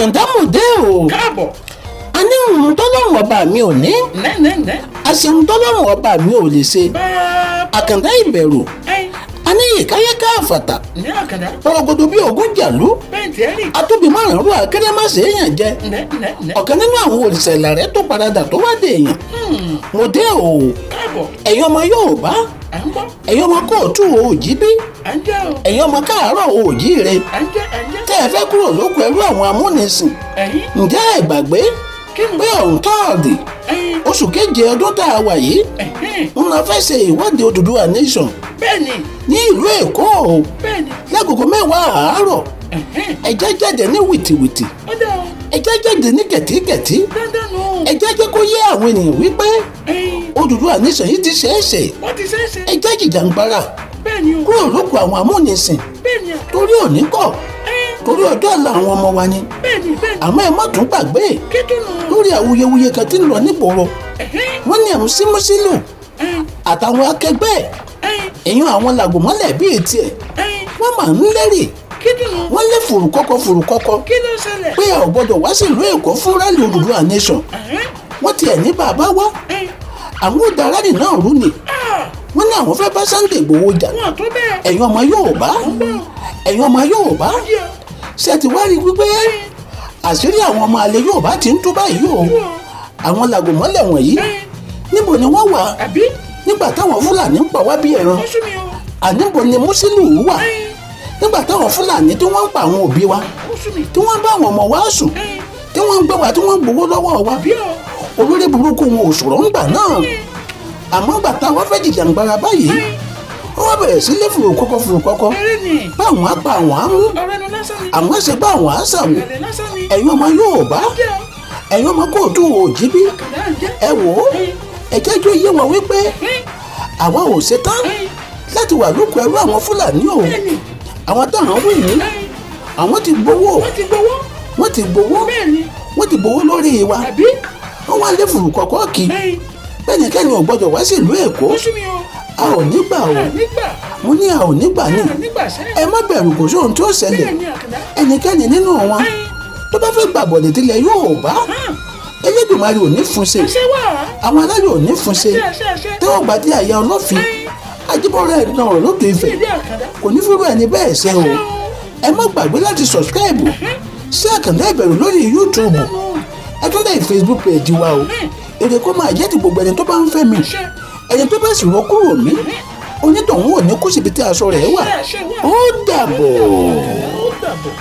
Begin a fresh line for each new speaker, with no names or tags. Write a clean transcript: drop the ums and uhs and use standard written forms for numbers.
Àkàndá mo dé o.
káàbọ̀.
a ní ohun tọ́lọ́run ọba mi ò ní.
nẹ́nẹ́nẹ́.
a ṣe ohun tọ́lọ́run ọba mi ò lè ṣe.
bàbá.
Àkàndá ìbẹ̀rù. a ní ìkáyẹ́ká àfàtà.
ní Àkàndá.
pọ̀rọ̀gọ̀dọ̀ bí ogún jàlú.
bẹ́ẹ̀ tiẹ̀ rí.
atóbi márùn-ún akérèmọ́sẹ̀ èèyàn jẹ.
nẹ́nẹ́nẹ́.
ọ̀kan nínú àwọn òrìṣà ìlàrẹ́ tó paradà tó wá dé èèyàn. mo dé o.
káàbọ̀.
ẹ̀yin ọmọ Yorùbá.
à ń gbọ́.
ẹ̀yin ọmọ kóòtù òòjì bí.
à ń jẹ́ o.
ẹ̀yin ọmọ káàárọ̀ òòjì rẹ.
à ń jẹ́.
tẹ́ ẹ fẹ́ kúrò lóko ẹrú àwọn amúnisìn.
ẹ̀yin.
ǹjẹ́ ẹ gbàgbé
kí ni.
pé ọ̀hún tọ́ọ̀dì
ẹ̀yin.
oṣù keje ọdún tá a wà yìí ń lọ fẹ́ ṣe ìwọ́de Odùduwà nation
bẹ́ẹ̀ni.
ní ìlú Èkó o
bẹ́ẹ̀ni.
lágogo 10 àárọ̀ ẹ̀jẹ̀ jáde ní wìtìwìtì
ó dá o.
ẹ̀jẹ̀ jáde ní kẹ̀tíkẹ̀tí
dandan nù.
ẹ̀jẹ̀ jẹ́ kó yé àwọn ènìyàn wípé
ẹ̀yin.
Odùduwà nation yìí ti ṣeéṣe
wọ́n ti ṣeéṣe.
ẹ̀jẹ̀ jìjàngbara
bẹ́ẹ̀ni o.
kúrò lóko àwọn amúnisìn
bẹ́ẹ̀ni o.
torí òní kọ̀ torí ọjọ́ ọ̀la àwọn ọmọ wa ni
bẹ́ẹ̀ni bẹ́ẹ̀ni.
àmọ́ ẹ má tún gbàgbé
kí tó nù.
lórí awuyewuye kan tí ń lọ nígboro wọ́n ní ẹ̀mú símúsílù àtàwọn akẹgbẹ́ èèyàn àwọn làgòmọ́lẹ̀ bíi tiẹ̀ wọ́n máa ń lérè
kí tó nù.
wọ́n lé fùrùkọ́kọ́
kí ló ṣẹlẹ̀.
pé ẹ ò gbọ́dọ̀ wá sílùú Èkó fún rálì Odùduwà nation wọ́n tiẹ̀ ní bàbá wá àwọn ò da rálì náà rú ni wọ́n ní àwọn fẹ́ bá Sunday Igboho jà
wọn tó bẹ́ẹ̀.
ẹ̀yin ọmọ Yorùbá ẹ̀yin ọmọ Yorùbá ṣe ti wá rí wípé àṣírí àwọn ọmọ àlè Yorùbá ti ń tú báyìí o àwọn làgòmọ́lẹ̀ wọ̀nyí níbo ni wọ́n wà
àbí.
nígbà táwọn Fúlàní ń pa wá bí ẹran
ó sún mi o.
àníbo ni Mùsílù wà nígbà táwọn Fúlàní tí wọ́n ń pa àwọn òbí wa
ó sún mi.
tí wọ́n bá àwọn ọmọ wa sùn tí wọ́n ń gbé wa tí wọ́n ń gbowó lọ́wọ́ wa
bí o.
olórí burúkú wọn ò sọ̀rọ̀ ńgbà náà àmọ́ gbà táwọn fẹ́ jìjàngbara báyìí wọ́n bẹ̀rẹ̀ sí lé fùrùkọ́kọ́
eré ni.
báwọn á pa àwọn á mú
ọ̀rẹ́ nu lásán ni.
àwọn ṣe bá àwọn á ṣàwò
ẹ̀lẹ́ lásán ni.
ẹ̀yin ọmọ Yorùbá
jẹ́ o.
ẹ̀yin ọmọ kóòtù òjìbí
Àkàndá ń jẹ́.
ẹ wò ó ẹ jẹ́ jó yé wọn wípé àwa ò ṣetán láti wà lóko ẹrú àwọn Fúlàní o
bẹ́ẹ̀ni.
àwọn táwọn wí ní àwọn ti gbowó
wọ́n ti gbowó.
wọ́n ti gbowó
bẹ́ẹ̀ni.
wọ́n ti gbowó lórí wa
àbí.
wọ́n wá lé fùrùkọ́kọ́ kì í bẹ́ẹ̀nikẹ́ni ò gbọ́dọ̀ wá sílùú Èkó
ó sún mi o.
a ò ní gbà o
nígbà.
mo ní a ò ní gbà ní
nígbà sẹ́yìn.
ẹ má bẹ̀rù kò sóhun tó ṣẹlẹ̀
bẹ́ẹ̀ni Àkàndá.
ẹnikẹ́ni nínú wọn tó bá fẹ́ gbàbọ̀dẹ̀ tilẹ̀ Yorùbá Elédùmarè ò ní fún ṣe
ṣé wà á.
àwọn aláyọ̀ ò ní fún ṣe
ṣe.
tẹ́wọ́ gbàdé àyà ọlọ́fin Ajíbọ́lá ẹ̀dùn ọ̀rọ̀ lókè Ifẹ̀
ìdí Àkàndá.
kò ní fúru ẹni bẹ́ẹ̀ ṣe o ẹ má gbàgbé láti sọ̀sìkáìbù sí Àkàndá Ìbẹ̀rù lórí YouTube ẹ tún lẹ́yìn Facebook page wa o èrè kó máa jẹ́ ti gbogbo ẹni tó bá ń fẹ́ mi ẹni tó bá sì rọ kúrò mí onítọ̀hún ò ní kó síbi tí aṣọ rẹ̀ wà ó dàbọ̀.
ó dàbọ̀.